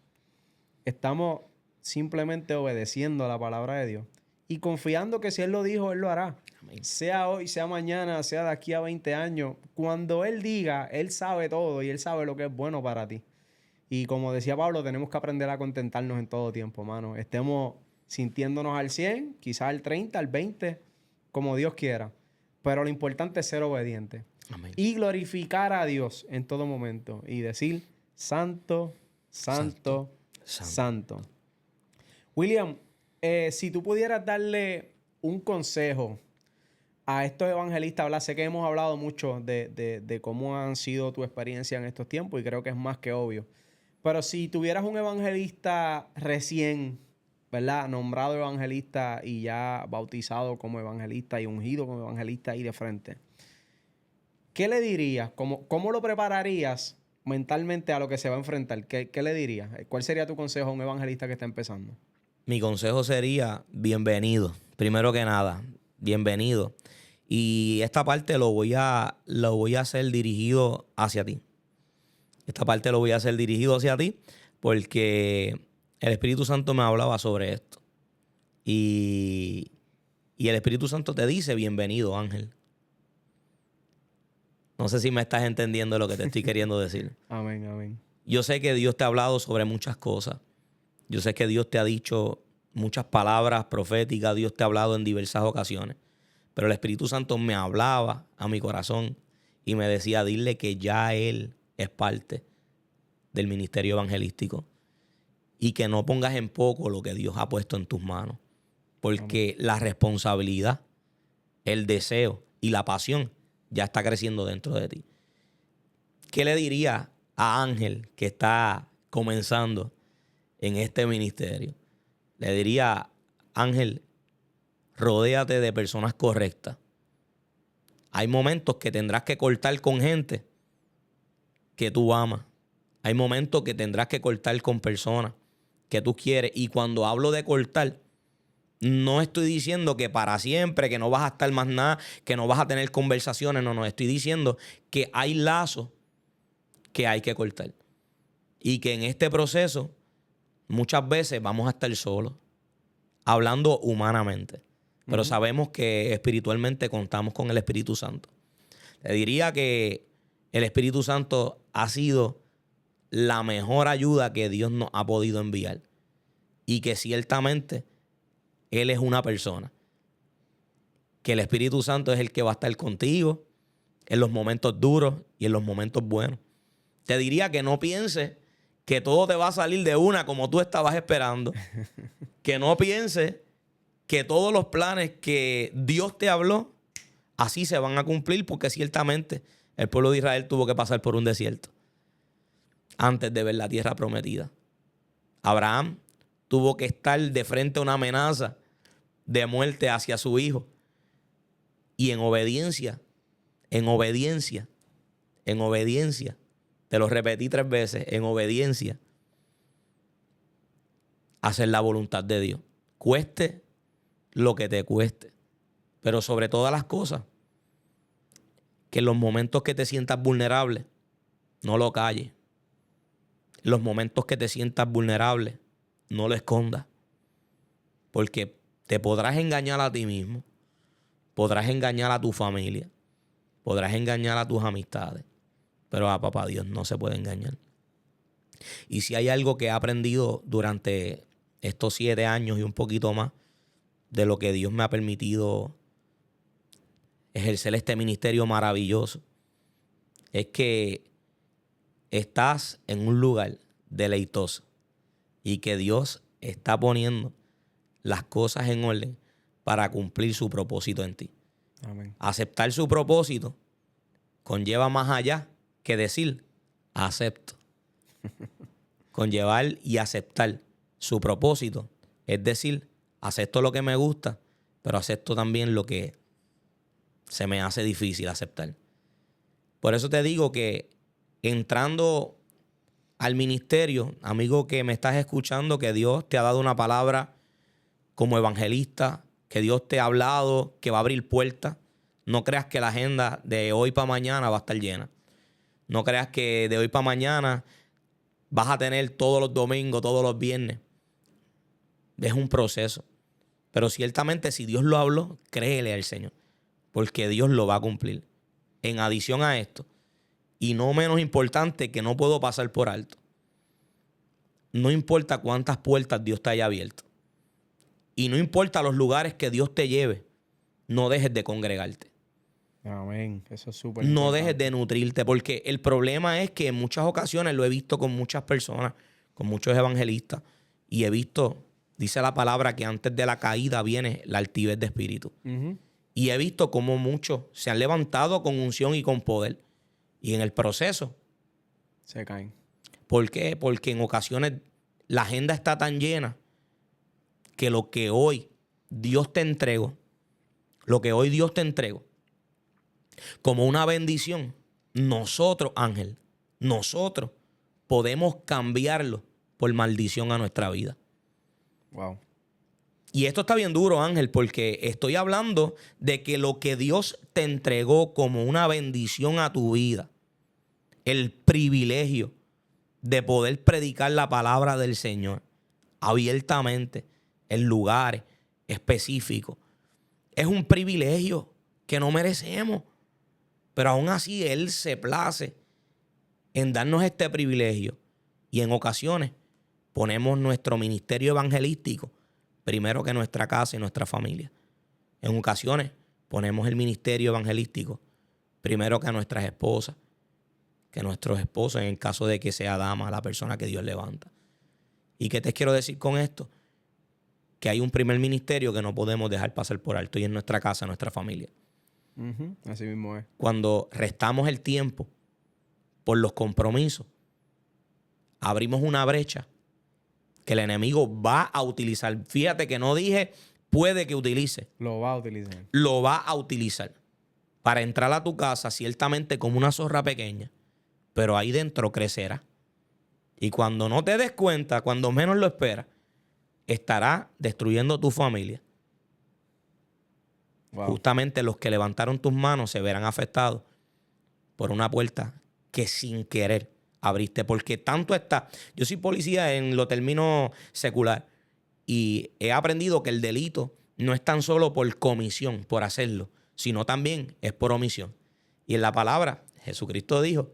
estamos simplemente obedeciendo a la palabra de Dios y confiando que si Él lo dijo, Él lo hará. Amén. Sea hoy, sea mañana, sea de aquí a 20 años. Cuando Él diga, Él sabe todo y Él sabe lo que es bueno para ti. Y como decía Pablo, tenemos que aprender a contentarnos en todo tiempo, mano. Estemos sintiéndonos al 100, quizás al 30, al 20, como Dios quiera. Pero lo importante es ser obediente. Amén. Y glorificar a Dios en todo momento. Y decir, santo, santo, santo, santo. William, si tú pudieras darle un consejo a estos evangelistas, ¿verdad? Sé que hemos hablado mucho de cómo han sido tu experiencia en estos tiempos y creo que es más que obvio. Pero si tuvieras un evangelista recién, ¿verdad?, nombrado evangelista y ya bautizado como evangelista y ungido como evangelista ahí de frente, ¿qué le dirías? ¿Cómo lo prepararías mentalmente a lo que se va a enfrentar? ¿Qué le dirías? ¿Cuál sería tu consejo a un evangelista que está empezando? Mi consejo sería bienvenido. Primero que nada, bienvenido. Y esta parte lo voy a hacer dirigido hacia ti. Esta parte lo voy a hacer dirigido hacia ti porque el Espíritu Santo me hablaba sobre esto. Y el Espíritu Santo te dice bienvenido, Ángel. No sé si me estás entendiendo lo que te estoy queriendo decir. Amén, amén. Yo sé que Dios te ha hablado sobre muchas cosas. Yo sé que Dios te ha dicho muchas palabras proféticas. Dios te ha hablado en diversas ocasiones. Pero el Espíritu Santo me hablaba a mi corazón y me decía, dile que ya Él es parte del ministerio evangelístico y que no pongas en poco lo que Dios ha puesto en tus manos. Porque la responsabilidad, el deseo y la pasión ya está creciendo dentro de ti. ¿Qué le diría a Ángel que está comenzando en este ministerio? Le diría, Ángel, rodéate de personas correctas. Hay momentos que tendrás que cortar con gente que tú amas. Hay momentos que tendrás que cortar con personas que tú quieres. Y cuando hablo de cortar, no estoy diciendo que para siempre, que no vas a estar más nada, que no vas a tener conversaciones. No, estoy diciendo que hay lazos que hay que cortar. Y que en este proceso muchas veces vamos a estar solos, hablando humanamente. Pero sabemos que espiritualmente contamos con el Espíritu Santo. Te diría que el Espíritu Santo ha sido la mejor ayuda que Dios nos ha podido enviar. Y que ciertamente Él es una persona. Que el Espíritu Santo es el que va a estar contigo en los momentos duros y en los momentos buenos. Te diría que no pienses que todo te va a salir de una como tú estabas esperando. Que no pienses que todos los planes que Dios te habló, así se van a cumplir, porque ciertamente el pueblo de Israel tuvo que pasar por un desierto antes de ver la tierra prometida. Abraham tuvo que estar de frente a una amenaza de muerte hacia su hijo. Y en obediencia, te lo repetí 3 veces, en obediencia, hacer la voluntad de Dios. Cueste lo que te cueste. Pero sobre todas las cosas, que en los momentos que te sientas vulnerable, no lo calles. En los momentos que te sientas vulnerable, no lo escondas. Porque te podrás engañar a ti mismo, podrás engañar a tu familia, podrás engañar a tus amistades, pero a papá Dios no se puede engañar. Y si hay algo que he aprendido durante estos 7 años y un poquito más, de lo que Dios me ha permitido ejercer este ministerio maravilloso, es que estás en un lugar deleitoso y que Dios está poniendo las cosas en orden para cumplir su propósito en ti. Amén. Aceptar su propósito conlleva más allá que decir acepto. Conllevar y aceptar su propósito es decir, acepto lo que me gusta, pero acepto también lo que se me hace difícil aceptar. Por eso te digo que entrando al ministerio, amigo que me estás escuchando, que Dios te ha dado una palabra como evangelista, que Dios te ha hablado, que va a abrir puertas. No creas que la agenda de hoy para mañana va a estar llena. No creas que de hoy para mañana vas a tener todos los domingos, todos los viernes. Es un proceso. Pero ciertamente si Dios lo habló, créele al Señor, porque Dios lo va a cumplir. En adición a esto, y no menos importante, que no puedo pasar por alto, no importa cuántas puertas Dios te haya abierto, y no importa los lugares que Dios te lleve, no dejes de congregarte. Amén. Eso es súper No importante. dejes de nutrirte, porque el problema es que en muchas ocasiones lo he visto con muchas personas, con muchos evangelistas, y he visto, dice la palabra, que antes de la caída viene la altivez de espíritu. Ujú. Y he visto cómo muchos se han levantado con unción y con poder, y en el proceso, Se caen. ¿por qué? Porque en ocasiones la agenda está tan llena que lo que hoy Dios te entregó, como una bendición, nosotros, Ángel, nosotros podemos cambiarlo por maldición a nuestra vida. Wow. Y esto está bien duro, Ángel, porque estoy hablando de que lo que Dios te entregó como una bendición a tu vida, el privilegio de poder predicar la palabra del Señor abiertamente en lugares específicos, es un privilegio que no merecemos. Pero aún así Él se place en darnos este privilegio. Y en ocasiones ponemos nuestro ministerio evangelístico primero que nuestra casa y nuestra familia. En ocasiones ponemos el ministerio evangelístico primero que a nuestras esposas, que a nuestros esposos, en el caso de que sea dama la persona que Dios levanta. ¿Y qué te quiero decir con esto? Que hay un primer ministerio que no podemos dejar pasar por alto, y es nuestra casa, nuestra familia. Ujú. Así mismo es. Cuando restamos el tiempo por los compromisos, abrimos una brecha que el enemigo va a utilizar. Fíjate que no dije puede que utilice. Lo va a utilizar. Lo va a utilizar para entrar a tu casa ciertamente como una zorra pequeña, pero ahí dentro crecerá. Y cuando no te des cuenta, cuando menos lo esperas, estará destruyendo tu familia. Wow. Justamente los que levantaron tus manos se verán afectados por una puerta que sin querer abriste. Porque tanto está. Yo soy policía en lo término secular y he aprendido que el delito no es tan solo por comisión, por hacerlo, sino también es por omisión. Y en la palabra, Jesucristo dijo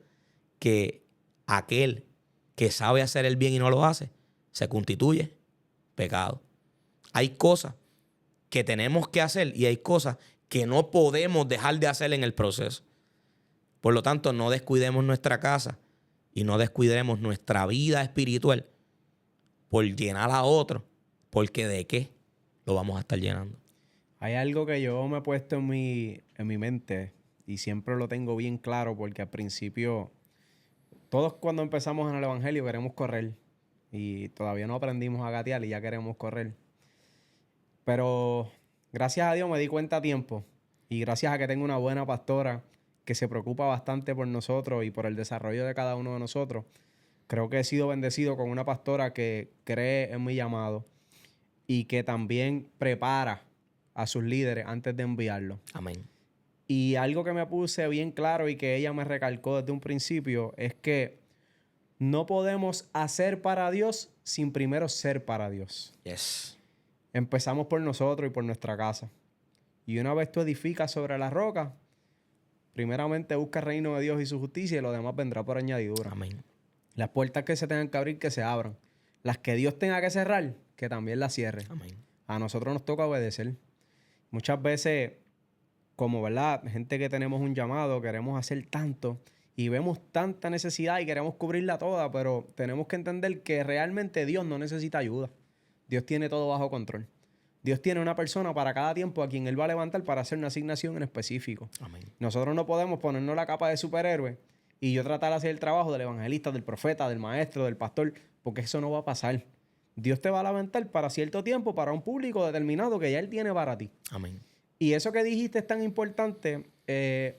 que aquel que sabe hacer el bien y no lo hace, se constituye pecado. Hay cosas que tenemos que hacer y hay cosas que no podemos dejar de hacer en el proceso. Por lo tanto, no descuidemos nuestra casa y no descuidemos nuestra vida espiritual por llenar a otro, porque ¿de qué lo vamos a estar llenando? Hay algo que yo me he puesto en mi mente y siempre lo tengo bien claro porque al principio, todos cuando empezamos en el evangelio queremos correr y todavía no aprendimos a gatear y ya queremos correr. Pero gracias a Dios me di cuenta a tiempo y gracias a que tengo una buena pastora que se preocupa bastante por nosotros y por el desarrollo de cada uno de nosotros, creo que he sido bendecido con una pastora que cree en mi llamado y que también prepara a sus líderes antes de enviarlos. Amén. Y algo que me puse bien claro y que ella me recalcó desde un principio es que no podemos hacer para Dios sin primero ser para Dios. Yes. Empezamos por nosotros y por nuestra casa. Y una vez tú edificas sobre la roca, primeramente busca el reino de Dios y su justicia y lo demás vendrá por añadidura. Amén. Las puertas que se tengan que abrir, que se abran. Las que Dios tenga que cerrar, que también las cierre. Amén. A nosotros nos toca obedecer. Muchas veces, como verdad, gente que tenemos un llamado, queremos hacer tanto y vemos tanta necesidad y queremos cubrirla toda, pero tenemos que entender que realmente Dios no necesita ayuda. Dios tiene todo bajo control. Dios tiene una persona para cada tiempo a quien Él va a levantar para hacer una asignación en específico. Amén. Nosotros no podemos ponernos la capa de superhéroe y yo tratar de hacer el trabajo del evangelista, del profeta, del maestro, del pastor, porque eso no va a pasar. Dios te va a levantar para cierto tiempo, para un público determinado que ya Él tiene para ti. Amén. Y eso que dijiste es tan importante.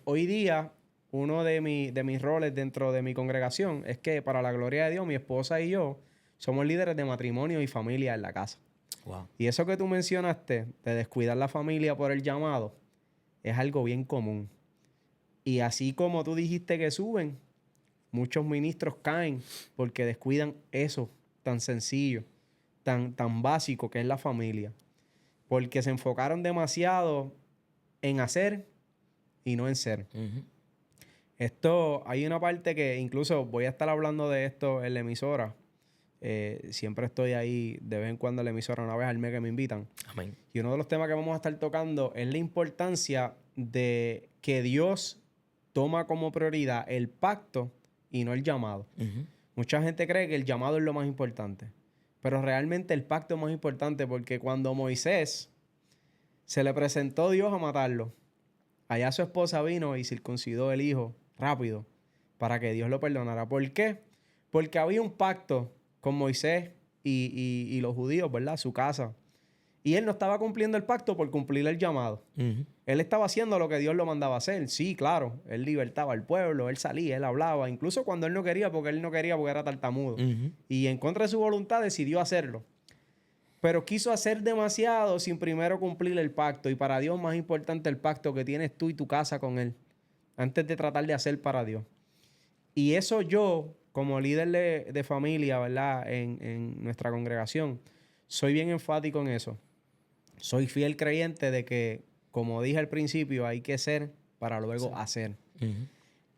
Hoy día, uno de mis roles dentro de mi congregación es que, para la gloria de Dios, mi esposa y yo somos líderes de matrimonio y familia en la casa. Wow. Y eso que tú mencionaste, de descuidar la familia por el llamado, es algo bien común. Y así como tú dijiste que suben, muchos ministros caen porque descuidan eso tan sencillo, tan básico que es la familia. Porque se enfocaron demasiado en hacer y no en ser. Uh-huh. Esto, hay una parte que incluso voy a estar hablando de esto en la emisora. Siempre estoy ahí de vez en cuando en la emisora, una vez al mes que me invitan. Amén. Y uno de los temas que vamos a estar tocando es la importancia de que Dios toma como prioridad el pacto y no el llamado. Uh-huh. Mucha gente cree que el llamado es lo más importante, pero realmente el pacto es más importante porque cuando Moisés se le presentó Dios a matarlo, allá su esposa vino y circuncidó el hijo rápido para que Dios lo perdonara. ¿Por qué? Porque había un pacto con Moisés y los judíos, ¿verdad? Su casa. Y él no estaba cumpliendo el pacto por cumplir el llamado. Uh-huh. Él estaba haciendo lo que Dios lo mandaba a hacer. Sí, claro. Él libertaba al pueblo, él salía, él hablaba. Incluso cuando él no quería porque era tartamudo. Uh-huh. Y en contra de su voluntad decidió hacerlo. Pero quiso hacer demasiado sin primero cumplir el pacto. Y para Dios más importante el pacto que tienes tú y tu casa con Él. Antes de tratar de hacer para Dios. Y eso yo, como líder de familia, ¿verdad? En nuestra congregación, soy bien enfático en eso. Soy fiel creyente de que, como dije al principio, hay que ser para luego hacer. Uh-huh.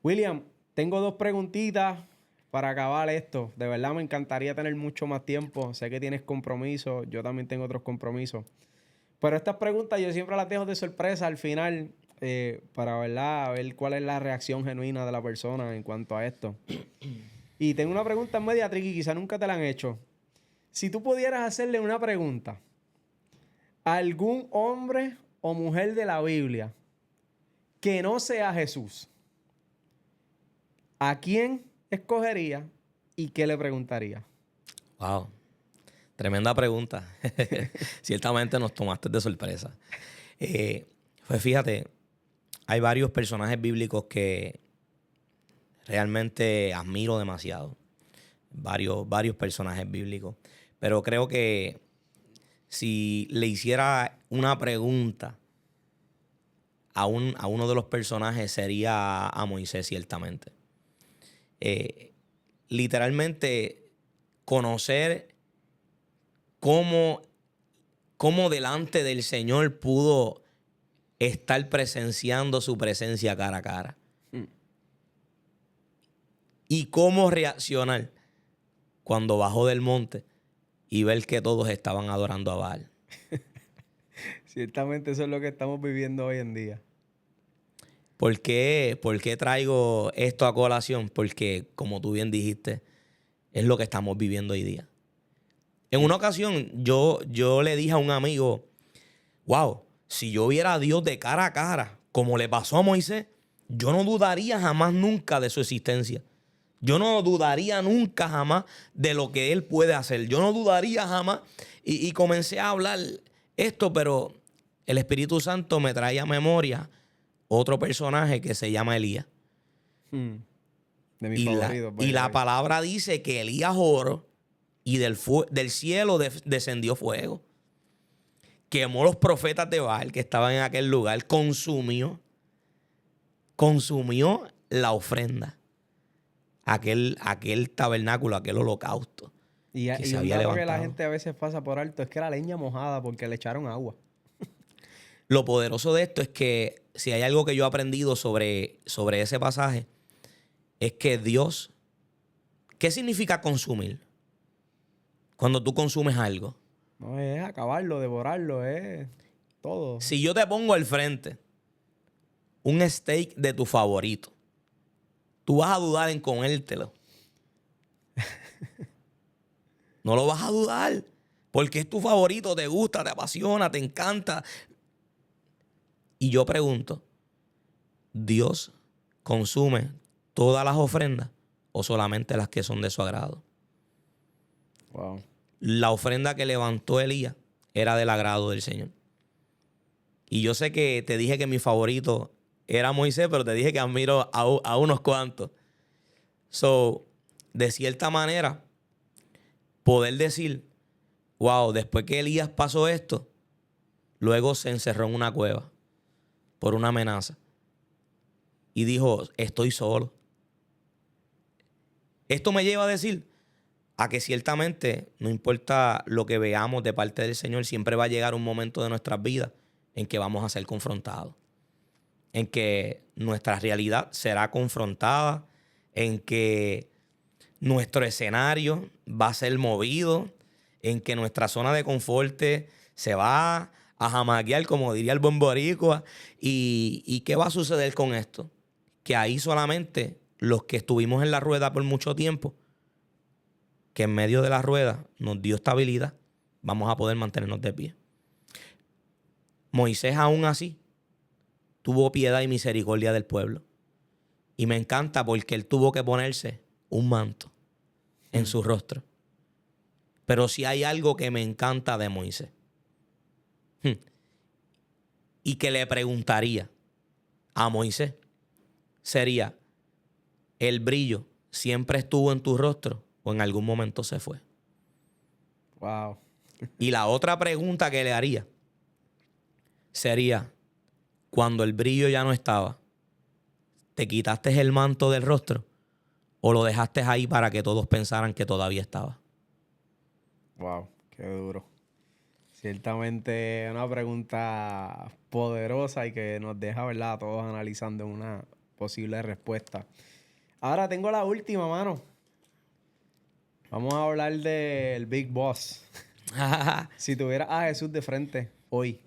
William, tengo 2 preguntitas para acabar esto. De verdad me encantaría tener mucho más tiempo. Sé que tienes compromisos. Yo también tengo otros compromisos. Pero estas preguntas yo siempre las dejo de sorpresa al final para, ¿verdad? Ver cuál es la reacción genuina de la persona en cuanto a esto. Y tengo una pregunta media tricky, quizá nunca te la han hecho. Si tú pudieras hacerle una pregunta a algún hombre o mujer de la Biblia que no sea Jesús, ¿a quién escogería y qué le preguntaría? Wow. Tremenda pregunta. Ciertamente nos tomaste de sorpresa. Pues fíjate, hay varios personajes bíblicos que realmente admiro demasiado. Varios personajes bíblicos. Pero creo que si le hiciera una pregunta a uno de los personajes sería a Moisés, ciertamente. Literalmente conocer cómo delante del Señor pudo estar presenciando su presencia cara a cara. y cómo reaccionar cuando bajó del monte y ver que todos estaban adorando a Baal. Ciertamente eso es lo que estamos viviendo hoy en día. ¿Por qué traigo esto a colación? Porque, como tú bien dijiste, es lo que estamos viviendo hoy día. En una ocasión, yo le dije a un amigo, wow, si yo viera a Dios de cara a cara, como le pasó a Moisés, yo no dudaría jamás nunca de su existencia. Yo no dudaría nunca jamás de lo que Él puede hacer. Yo no dudaría jamás. Y comencé a hablar esto, pero el Espíritu Santo me traía a memoria otro personaje que se llama Elías. De mis Y favoritos. la palabra dice que Elías oró y del cielo descendió fuego. Quemó los profetas de Baal que estaban en aquel lugar. Consumió la ofrenda. Aquel tabernáculo, aquel holocausto que se un había dato levantado. que la gente a veces pasa por alto es que la leña mojada porque le echaron agua. Lo poderoso de esto es que si hay algo que yo he aprendido sobre ese pasaje, es que Dios, ¿qué significa consumir? Cuando tú consumes algo. No es acabarlo, devorarlo, es todo. Si yo te pongo al frente un steak de tu favorito, tú vas a dudar en comértelo. No lo vas a dudar. Porque es tu favorito, te gusta, te apasiona, te encanta. Y yo pregunto, ¿Dios consume todas las ofrendas o solamente las que son de su agrado? Wow. La ofrenda que levantó Elías era del agrado del Señor. Y yo sé que te dije que mi favorito era Moisés, pero te dije que admiro a unos cuantos. So, de cierta manera, poder decir, wow, después que Elías pasó esto, luego se encerró en una cueva por una amenaza. Y dijo, estoy solo. Esto me lleva a decir a que ciertamente, no importa lo que veamos de parte del Señor, siempre va a llegar un momento de nuestras vidas en que vamos a ser confrontados. En que nuestra realidad será confrontada. En que nuestro escenario va a ser movido. En que nuestra zona de confort se va a jamaquear, como diría el buen boricua. ¿Y qué va a suceder con esto? Que ahí solamente los que estuvimos en la rueda por mucho tiempo, que en medio de la rueda nos dio estabilidad, vamos a poder mantenernos de pie. Moisés aún así tuvo piedad y misericordia del pueblo. Y me encanta porque él tuvo que ponerse un manto en su rostro. Pero si hay algo que me encanta de Moisés, y que le preguntaría a Moisés, sería, ¿el brillo siempre estuvo en tu rostro o en algún momento se fue? Wow. Y la otra pregunta que le haría sería, cuando el brillo ya no estaba, ¿te quitaste el manto del rostro o lo dejaste ahí para que todos pensaran que todavía estaba? Wow, qué duro. Ciertamente una pregunta poderosa y que nos deja, ¿verdad?, a todos analizando una posible respuesta. Ahora tengo la última, mano. Vamos a hablar del Big Boss. Si tuvieras a Jesús de frente hoy,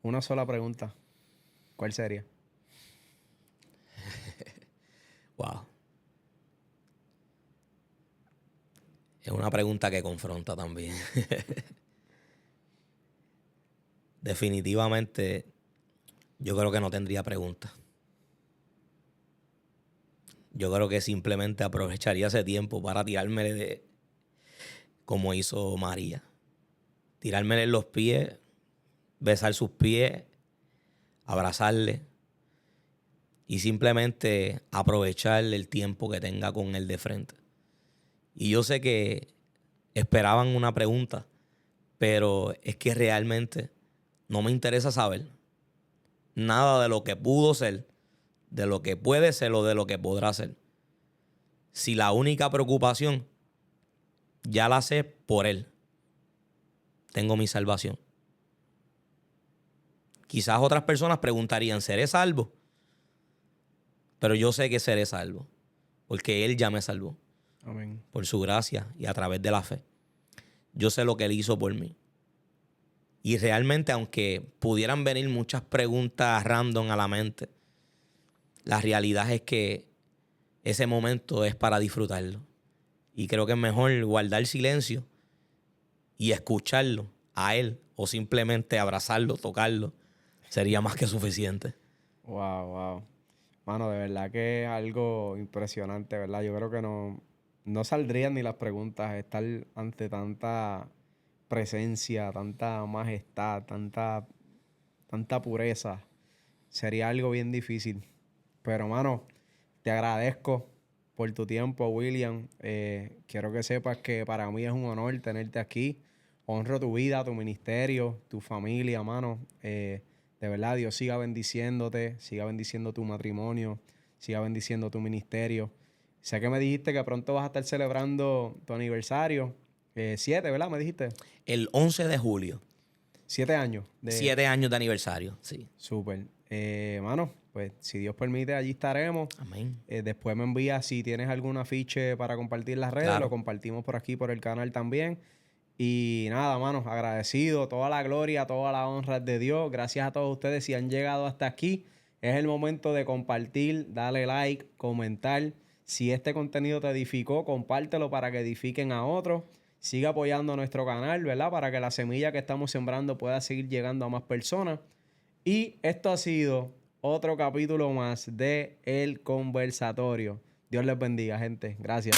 una sola pregunta, ¿cuál sería? Wow. Es una pregunta que confronta también. Definitivamente, yo creo que no tendría preguntas. Yo creo que simplemente aprovecharía ese tiempo para tirármele de como hizo María. Tirármele en los pies, besar sus pies, abrazarle y simplemente aprovechar el tiempo que tenga con él de frente. Y yo sé que esperaban una pregunta, pero es que realmente no me interesa saber nada de lo que pudo ser, de lo que puede ser o de lo que podrá ser. Si la única preocupación ya la sé por él, tengo mi salvación. Quizás otras personas preguntarían, ¿seré salvo? Pero yo sé que seré salvo, porque Él ya me salvó. Amén. Por su gracia y a través de la fe. Yo sé lo que Él hizo por mí. Y realmente, aunque pudieran venir muchas preguntas random a la mente, la realidad es que ese momento es para disfrutarlo. Y creo que es mejor guardar silencio y escucharlo a Él o simplemente abrazarlo, tocarlo. Sería más que suficiente. Wow, wow. Mano, de verdad que es algo impresionante, ¿verdad? Yo creo que no saldrían ni las preguntas estar ante tanta presencia, tanta majestad, tanta pureza. Sería algo bien difícil. Pero, mano, te agradezco por tu tiempo, William. Quiero que sepas que para mí es un honor tenerte aquí. Honro tu vida, tu ministerio, tu familia, mano. De verdad, Dios siga bendiciéndote, siga bendiciendo tu matrimonio, siga bendiciendo tu ministerio. Sé que me dijiste que pronto vas a estar celebrando tu aniversario. 7, ¿verdad? Me dijiste. El 11 de julio, 7 años. 7 años de aniversario. Sí. Súper. Mano, pues si Dios permite, allí estaremos. Amén. Después me envías si tienes algún afiche para compartir en las redes. Claro. Lo compartimos por aquí, por el canal también. Y nada, mano, agradecido. Toda la gloria, toda la honra es de Dios. Gracias a todos ustedes si han llegado hasta aquí. Es el momento de compartir, darle like, comentar. Si este contenido te edificó, compártelo para que edifiquen a otros. Sigue apoyando nuestro canal, ¿verdad? Para que la semilla que estamos sembrando pueda seguir llegando a más personas. Y esto ha sido otro capítulo más de El Conversatorio. Dios les bendiga, gente. Gracias.